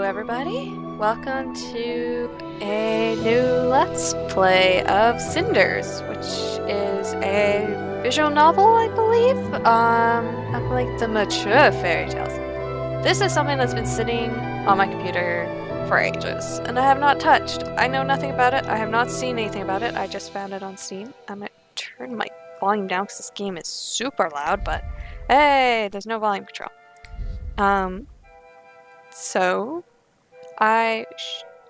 everybody. Welcome to a new Let's Play of Cinders, which is a visual novel, I believe, of like the mature fairy tales. This is something that's been sitting on my computer for ages, and I have not touched. I know nothing about it. I have not seen anything about it. I just found it on Steam. I'm gonna turn my volume down because this game is super loud, but hey, there's no volume control. So I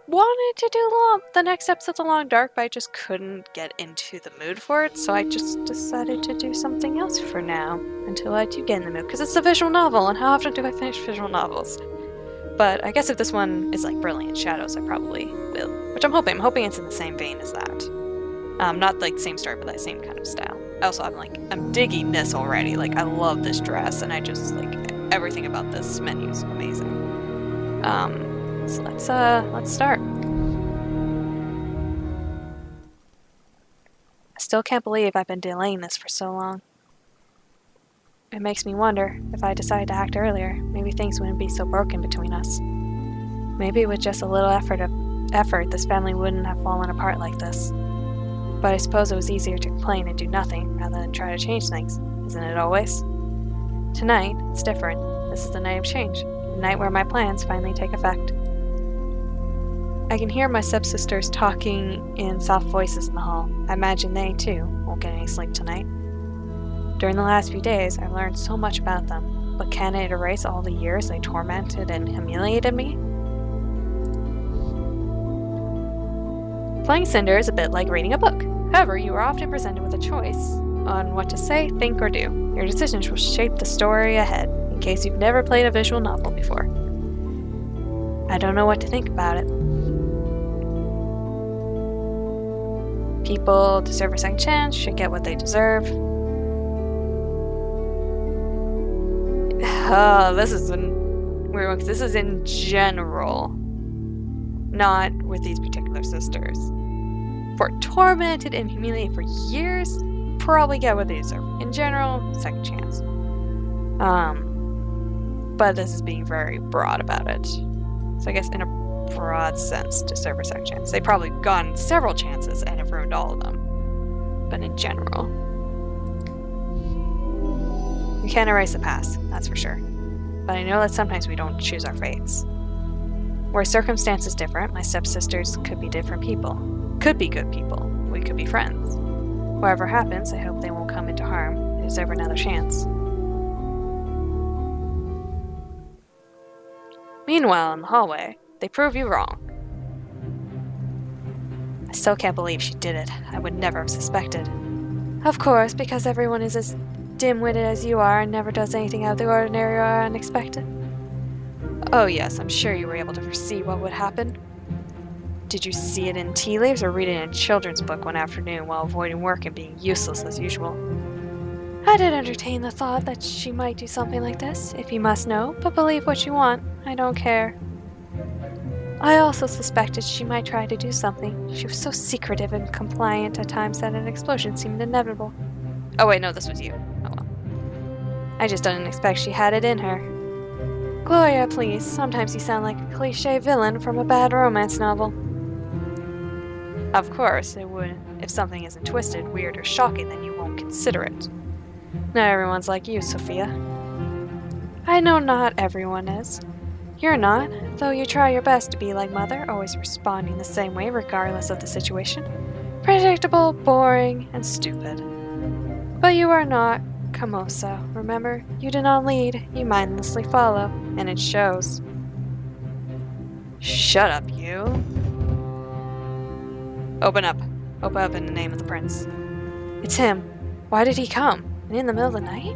wanted to do the next episode of Long Dark, but I just couldn't get into the mood for it, so I just decided to do something else for now, until I do get in the mood, because it's a visual novel, and how often do I finish visual novels? But I guess if this one is like Brilliant Shadows, I probably will, which I'm hoping. I'm hoping it's in the same vein as that. Not like same story, but that same kind of style. Also, I'm digging this already. Like, I love this dress, and I just, like, everything about this menu is amazing. So let's start. I still can't believe I've been delaying this for so long. It makes me wonder, if I decided to act earlier, maybe things wouldn't be so broken between us. Maybe with just a little effort, this family wouldn't have fallen apart like this. But I suppose it was easier to complain and do nothing, rather than try to change things, isn't it always? Tonight, it's different. This is the night of change, the night where my plans finally take effect. I can hear my stepsisters talking in soft voices in the hall. I imagine they, too, won't get any sleep tonight. During the last few days, I've learned so much about them, but can it erase all the years they tormented and humiliated me? Playing Cinder is a bit like reading a book. However, you are often presented with a choice on what to say, think, or do. Your decisions will shape the story ahead, in case you've never played a visual novel before. I don't know what to think about it. People deserve a second chance, should get what they deserve. This is in weird one, because this is in general, not with these particular sisters. For tormented and humiliated for years, probably get what they deserve. In general, second chance. But this is being very broad about it. So I guess in a broad sense, deserve a second chance. They've probably gotten several chances and have ruined all of them. But in general, we can't erase the past, that's for sure. But I know that sometimes we don't choose our fates. Were circumstances different, my stepsisters could be different people. Could be good people. We could be friends. Whatever happens, I hope they won't come into harm. They deserve another chance. Meanwhile, in the hallway, they prove you wrong. I still can't believe she did it. I would never have suspected. Of course, because everyone is as dim-witted as you are and never does anything out of the ordinary or unexpected. Oh yes, I'm sure you were able to foresee what would happen. Did you see it in tea leaves or read it in a children's book one afternoon while avoiding work and being useless as usual? I did entertain the thought that she might do something like this, if you must know, but believe what you want. I don't care. I also suspected she might try to do something. She was so secretive and compliant at times that an explosion seemed inevitable. Oh wait, no, this was you. Oh well. I just didn't expect she had it in her. Gloria, please. Sometimes you sound like a cliché villain from a bad romance novel. Of course, it would. If something isn't twisted, weird, or shocking, then you won't consider it. Not everyone's like you, Sophia. I know not everyone is. You're not, though you try your best to be like Mother, always responding the same way regardless of the situation. Predictable, boring, and stupid. But you are not Camosa. Remember, you do not lead, you mindlessly follow, and it shows. Shut up, you. Open up. Open up in the name of the prince. It's him. Why did he come? And in the middle of the night?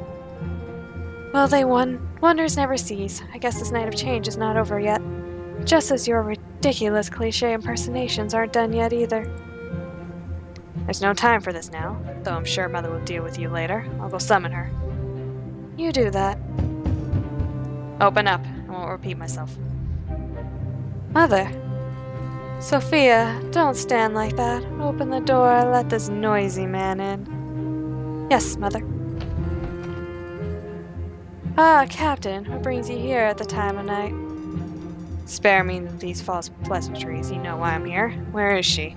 Well, wonders never cease. I guess this night of change is not over yet. Just as your ridiculous cliché impersonations aren't done yet either. There's no time for this now, though I'm sure Mother will deal with you later. I'll go summon her. You do that. Open up. I won't repeat myself. Mother. Sophia, don't stand like that. Open the door, let this noisy man in. Yes, Mother. Ah, Captain, what brings you here at the time of night? Spare me these false pleasantries. You know why I'm here. Where is she?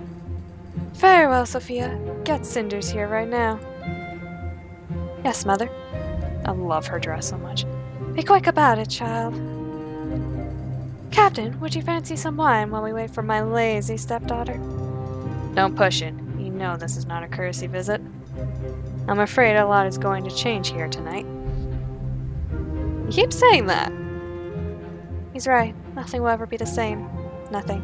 Very well, Sophia. Get Cinders here right now. Yes, Mother. I love her dress so much. Be quick about it, child. Captain, would you fancy some wine while we wait for my lazy stepdaughter? Don't push it. You know this is not a courtesy visit. I'm afraid a lot is going to change here tonight. You keep saying that. He's right. Nothing will ever be the same. Nothing.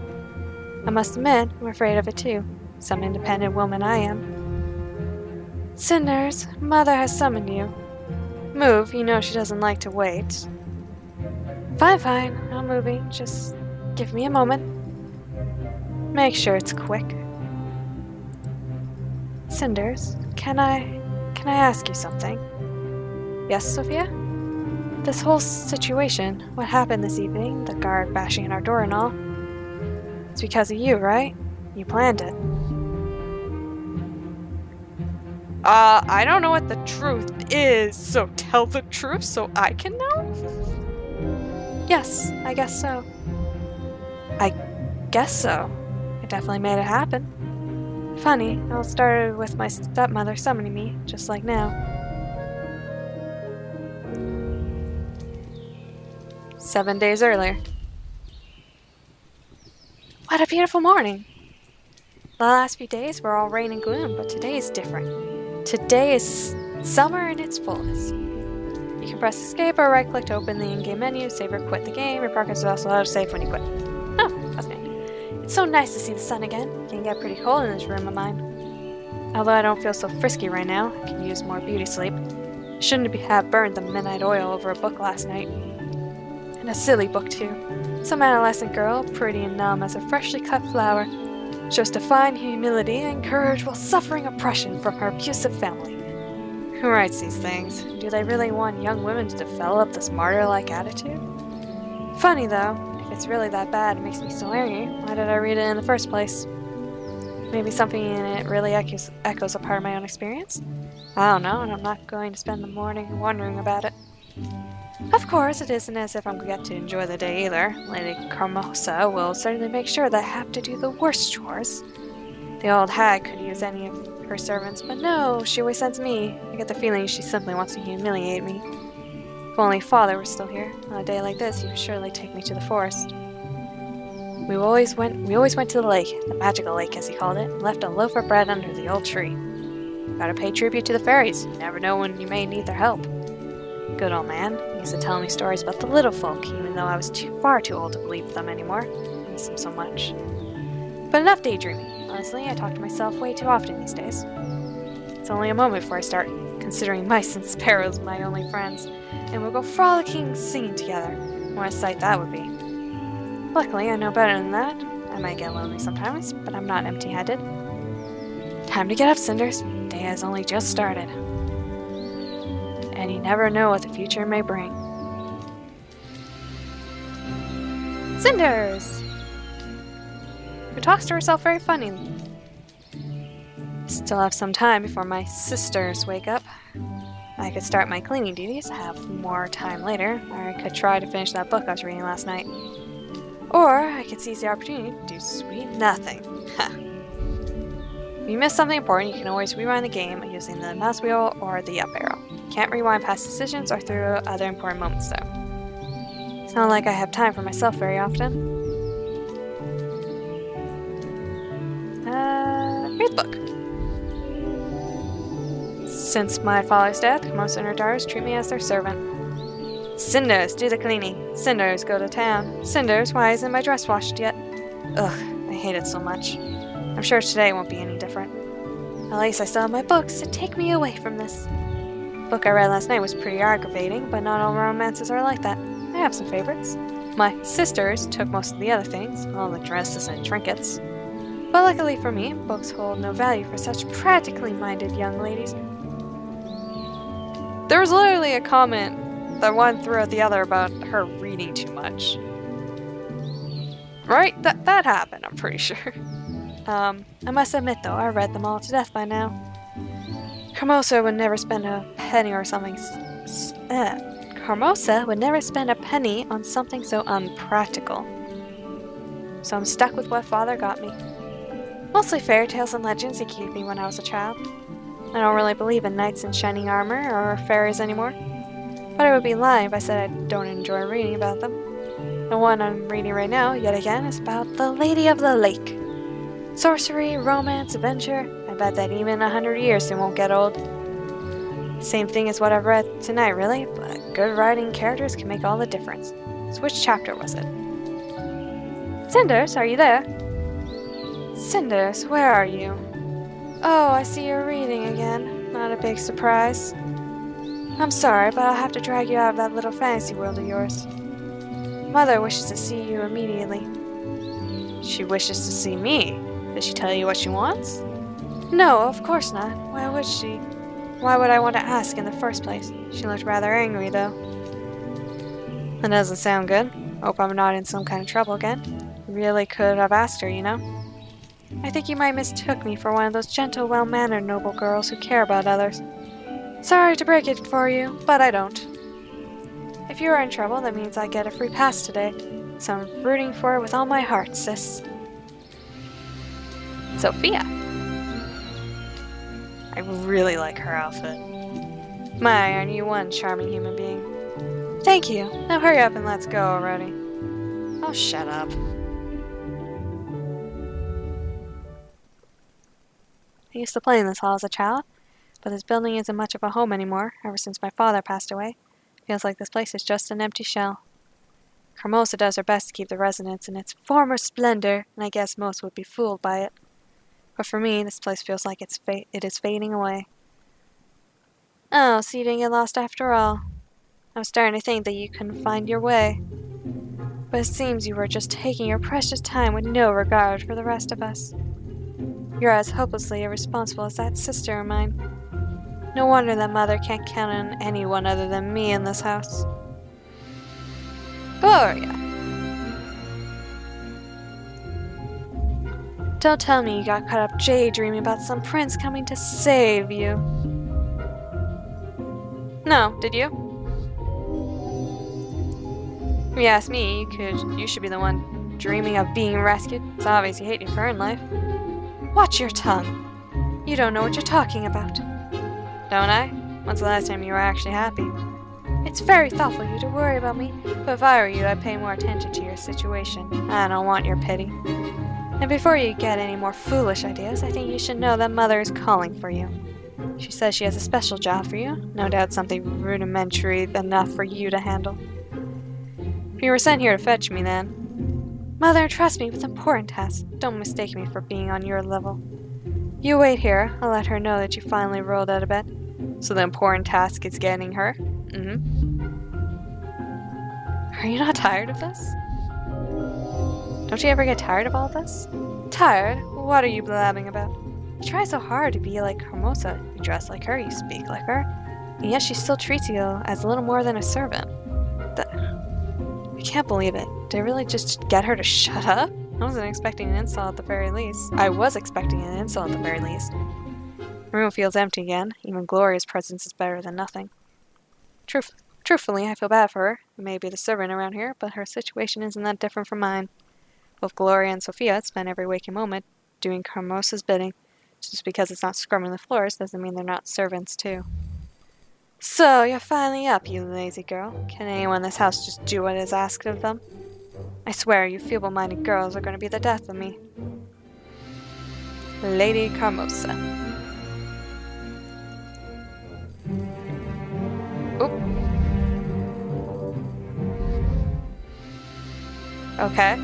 I must admit, I'm afraid of it too. Some independent woman I am. Cinders, Mother has summoned you. Move, you know she doesn't like to wait. Fine, fine, I'm moving. Just give me a moment. Make sure it's quick. Cinders, can I ask you something? Yes, Sophia? This whole situation, what happened this evening, the guard bashing in our door and all, it's because of you, right? You planned it. I don't know what the truth is, so tell the truth so I can know? Yes, I guess so. I guess so. I definitely made it happen. Funny, it all started with my stepmother summoning me, just like now. 7 days earlier. What a beautiful morning! The last few days were all rain and gloom, but today is different. Today is summer in its fullest. You can press escape or right click to open the in-game menu, save or quit the game. Your progress is also allowed to save when you quit. Oh, that's neat. It's so nice to see the sun again. It can get pretty cold in this room of mine. Although I don't feel so frisky right now, I can use more beauty sleep. I shouldn't have burned the midnight oil over a book last night. And a silly book too. Some adolescent girl, pretty and numb as a freshly cut flower, shows divine humility and courage while suffering oppression from her abusive family. Who writes these things? Do they really want young women to develop this martyr-like attitude? Funny though, if it's really that bad, it makes me so angry. Why did I read it in the first place? Maybe something in it really echoes a part of my own experience? I don't know, and I'm not going to spend the morning wondering about it. Of course, it isn't as if I'm going to get to enjoy the day either. Lady Carmosa will certainly make sure that I have to do the worst chores. The old hag could use any of her servants, but no, she always sends me. I get the feeling she simply wants to humiliate me. If only Father were still here. On a day like this, he would surely take me to the forest. We always went to the lake, the magical lake as he called it, and left a loaf of bread under the old tree. Gotta pay tribute to the fairies. You never know when you may need their help. Good old man. He used to tell me stories about the little folk, even though I was far too old to believe them anymore. I miss him so much. But enough daydreaming. Honestly, I talk to myself way too often these days. It's only a moment before I start considering mice and sparrows my only friends, and we'll go frolicking singing together. What a sight that would be. Luckily, I know better than that. I might get lonely sometimes, but I'm not empty-headed. Time to get up, Cinders. The day has only just started. And you never know what the future may bring. Cinders! Who talks to herself very funnily. Still have some time before my sisters wake up. I could start my cleaning duties, have more time later, or I could try to finish that book I was reading last night. Or I could seize the opportunity to do sweet nothing. Ha! If you miss something important, you can always rewind the game using the mouse wheel or the up arrow. You can't rewind past decisions or through other important moments though. It's not like I have time for myself very often. Read the book. Since my father's death, most of her daughters treat me as their servant. Cinders, do the cleaning. Cinders, go to town. Cinders, why isn't my dress washed yet? Ugh, I hate it so much. I'm sure today won't be any different. At least I still have my books to take me away from this. The book I read last night was pretty aggravating, but not all romances are like that. I have some favorites. My sisters took most of the other things, all the dresses and trinkets. But luckily for me, books hold no value for such practically minded young ladies. There was literally a comment that one threw at the other about her reading too much. Right? That happened, I'm pretty sure. I must admit though, I read them all to death by now. Carmosa would never spend a penny or something. Carmosa would never spend a penny on something so unpractical. so I'm stuck with what Father got me. Mostly fairy tales and legends he gave me when I was a child. I don't really believe in knights in shining armor or fairies anymore, but I would be lying if I said I don't enjoy reading about them. The one I'm reading right now, yet again, is about the Lady of the Lake. Sorcery, romance, adventure. I bet that even 100 years it won't get old. Same thing as what I've read tonight, really, but good writing and characters can make all the difference. So which chapter was it? Cinders, are you there? Cinders, where are you? Oh, I see you're reading again. Not a big surprise. I'm sorry, but I'll have to drag you out of that little fantasy world of yours. Mother wishes to see you immediately. She wishes to see me? Did she tell you what she wants? No, of course not. Why would she? Why would I want to ask in the first place? She looked rather angry, though. That doesn't sound good. Hope I'm not in some kind of trouble again. Really could have asked her, you know. I think you might mistook me for one of those gentle, well-mannered noble girls who care about others. Sorry to break it for you, but I don't. If you are in trouble, that means I get a free pass today, so I'm rooting for it with all my heart, sis. Sophia. I really like her outfit. My, aren't you one charming human being? Thank you. Now hurry up and let's go already. Oh, shut up. I used to play in this hall as a child, but this building isn't much of a home anymore ever since my father passed away. Feels like this place is just an empty shell. Carmosa does her best to keep the residence in its former splendor, and I guess most would be fooled by it. But for me, this place feels like it is fading away. Oh, so you didn't get lost after all. I was starting to think that you couldn't find your way. But it seems you were just taking your precious time with no regard for the rest of us. You're as hopelessly irresponsible as that sister of mine. No wonder that Mother can't count on anyone other than me in this house. Gloria! Don't tell me you got caught up daydreaming about some prince coming to save you. No, did you? If you ask me, you should be the one dreaming of being rescued. It's obvious you hate your current life. Watch your tongue. You don't know what you're talking about. Don't I? When's the last time you were actually happy? It's very thoughtful of you to worry about me, but if I were you, I'd pay more attention to your situation. I don't want your pity. And before you get any more foolish ideas, I think you should know that Mother is calling for you. She says she has a special job for you, no doubt something rudimentary enough for you to handle. You were sent here to fetch me, then. Mother, trust me with important tasks. Don't mistake me for being on your level. You wait here. I'll let her know that you finally rolled out of bed. So the important task is getting her? Are you not tired of this? Don't you ever get tired of all this? Tired? What are you blabbing about? You try so hard to be like Hermosa. You dress like her, you speak like her, and yet she still treats you as little more than a servant. I can't believe it. Did I really just get her to shut up? I wasn't expecting an insult at the very least. I was expecting an insult at the very least. The room feels empty again. Even Gloria's presence is better than nothing. Truthfully, I feel bad for her. I may be the servant around here, but her situation isn't that different from mine. Both Gloria and Sophia spend every waking moment doing Carmosa's bidding. Just because it's not scrubbing the floors doesn't mean they're not servants, too. So, you're finally up, you lazy girl. Can anyone in this house just do what is asked of them? I swear, you feeble-minded girls are going to be the death of me. Lady Carmosa. Oop. Okay.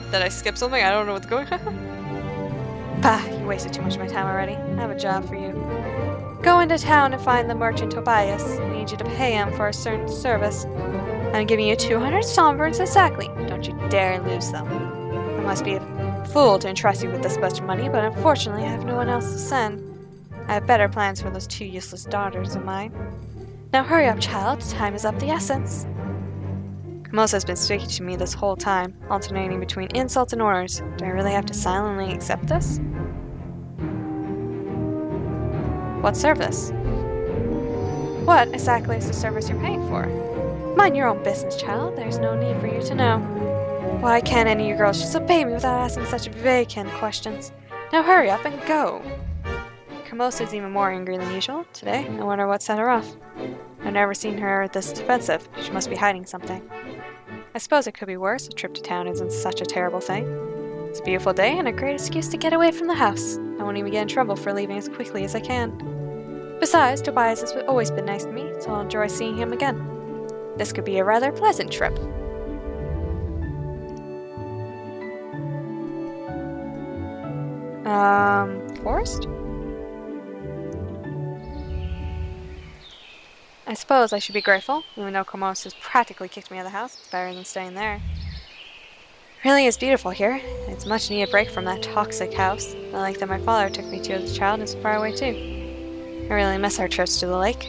Did I skip something? I don't know what's going on. Bah, you wasted too much of my time already. I have a job for you. Go into town and find the merchant Tobias. I need you to pay him for a certain service. I'm giving you 200 sovereigns exactly. Don't you dare lose them. I must be a fool to entrust you with this much money, but unfortunately I have no one else to send. I have better plans for those two useless daughters of mine. Now hurry up, child. Time is of the essence. Carmosa has been speaking to me this whole time, alternating between insults and orders. Do I really have to silently accept this? What service? What exactly is the service you're paying for? Mind your own business, child. There's no need for you to know. Why can't any of you girls just obey me without asking such vacant questions? Now hurry up and go. Hermosa is even more angry than usual today. I wonder what set her off. I've never seen her this defensive. She must be hiding something. I suppose it could be worse. A trip to town isn't such a terrible thing. It's a beautiful day and a great excuse to get away from the house. I won't even get in trouble for leaving as quickly as I can. Besides, Tobias has always been nice to me, so I'll enjoy seeing him again. This could be a rather pleasant trip. Forest? I suppose I should be grateful, even though Komos has practically kicked me out of the house. It's better than staying there. It really is beautiful here. It's a much needed break from that toxic house. The lake that my father took me to as a child is far away too. I really miss our trips to the lake.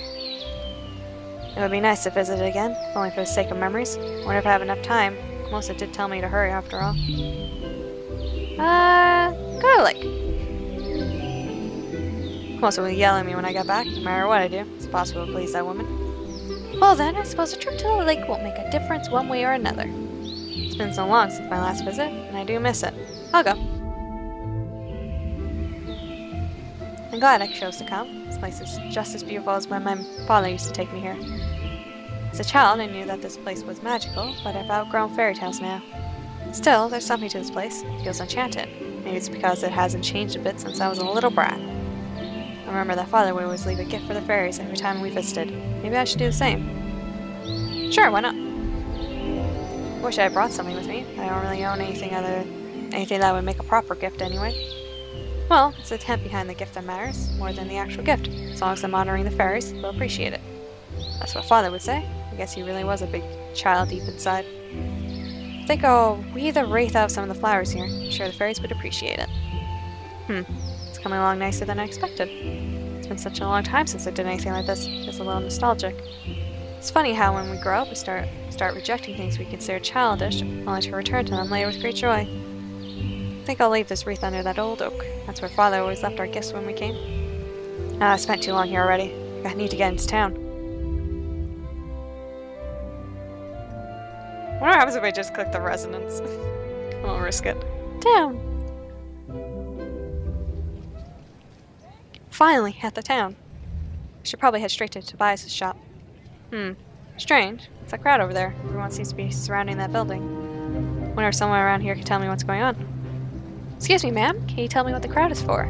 It would be nice to visit it again, if only for the sake of memories. I wonder if I have enough time. Komosa did tell me to hurry after all. Go to the lake. Komosa will yell at me when I get back, no matter what I do. It's impossible to please that woman. Well then, I suppose a trip to the lake won't make a difference one way or another. It's been so long since my last visit, and I do miss it. I'll go. I'm glad I chose to come. This place is just as beautiful as when my father used to take me here. As a child, I knew that this place was magical, but I've outgrown fairy tales now. Still, there's something to this place. It feels enchanted. Maybe it's because it hasn't changed a bit since I was a little brat. I remember that father would always leave a gift for the fairies every time we visited. Maybe I should do the same. Sure, why not? I wish I had brought something with me. I don't really own anything that would make a proper gift anyway. Well, it's the intent behind the gift that matters, more than the actual gift. As long as I'm honoring the fairies, they'll appreciate it. That's what father would say. I guess he really was a big child deep inside. I think I'll weave the wreath out of some of the flowers here. I'm sure the fairies would appreciate it. It's coming along nicer than I expected. It's been such a long time since I did anything like this. It's a little nostalgic. It's funny how when we grow up, we start rejecting things we consider childish, only to return to them later with great joy. I think I'll leave this wreath under that old oak. That's where father always left our gifts when we came. I spent too long here already. I need to get into town. What happens if I just click the resonance? I won't risk it. Town! Finally, at the town. I should probably head straight to Tobias' shop. Strange. It's a crowd over there. Everyone seems to be surrounding that building. Wonder if someone around here can tell me what's going on. Excuse me, ma'am. Can you tell me what the crowd is for?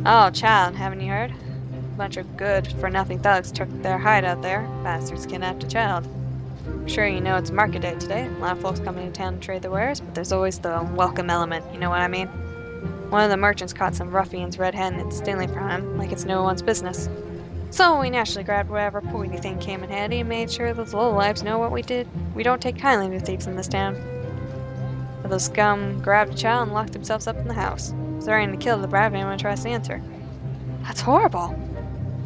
Oh, child, haven't you heard? A bunch of good-for-nothing thugs took their hide out there. Bastards kidnapped a child. I'm sure you know it's market day today. A lot of folks coming to town to trade their wares, but there's always the unwelcome element, you know what I mean? One of the merchants caught some ruffians red-handed stealing from him, like it's no one's business. So we naturally grabbed whatever pointy thing came in handy and made sure those lowlifes know what we did. We don't take kindly to thieves in this town. But those scum grabbed a child and locked themselves up in the house, threatening to kill the brat if anyone tries to answer. That's horrible.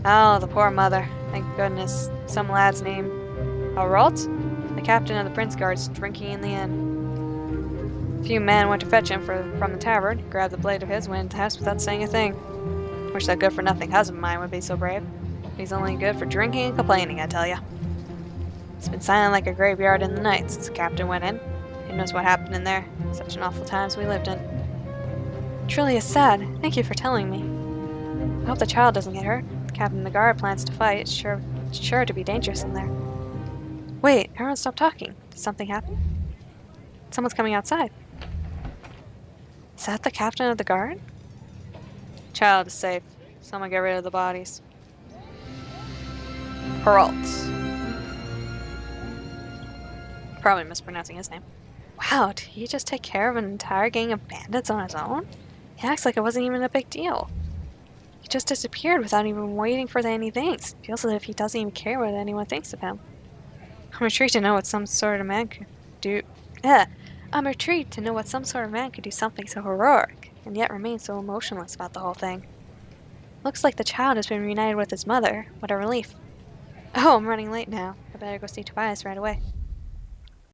Oh, the poor mother. Thank goodness. Some lad's name, Rolt, the captain of the Prince Guards, drinking in the inn. A few men went to fetch him from the tavern, grabbed the blade of his, went into the house without saying a thing. Wish that good-for-nothing husband of mine would be so brave. He's only good for drinking and complaining, I tell ya. It's been silent like a graveyard in the night since the captain went in. Who knows what happened in there? Such an awful times we lived in. Truly is sad. Thank you for telling me. I hope the child doesn't get hurt. The captain of the guard plans to fight. It's sure to be dangerous in there. Wait, everyone stop talking. Did something happen? Someone's coming outside. Is that the captain of the guard? Child is safe. Someone get rid of the bodies. Peralt. Probably mispronouncing his name. Wow, did he just take care of an entire gang of bandits on his own? He acts like it wasn't even a big deal. He just disappeared without even waiting for any thanks. Feels as if he doesn't even care what anyone thinks of him. I'm intrigued to know what some sort of man could do. I'm intrigued to know what some sort of man could do something so heroic, and yet remain so emotionless about the whole thing. Looks like the child has been reunited with his mother. What a relief. Oh, I'm running late now. I better go see Tobias right away.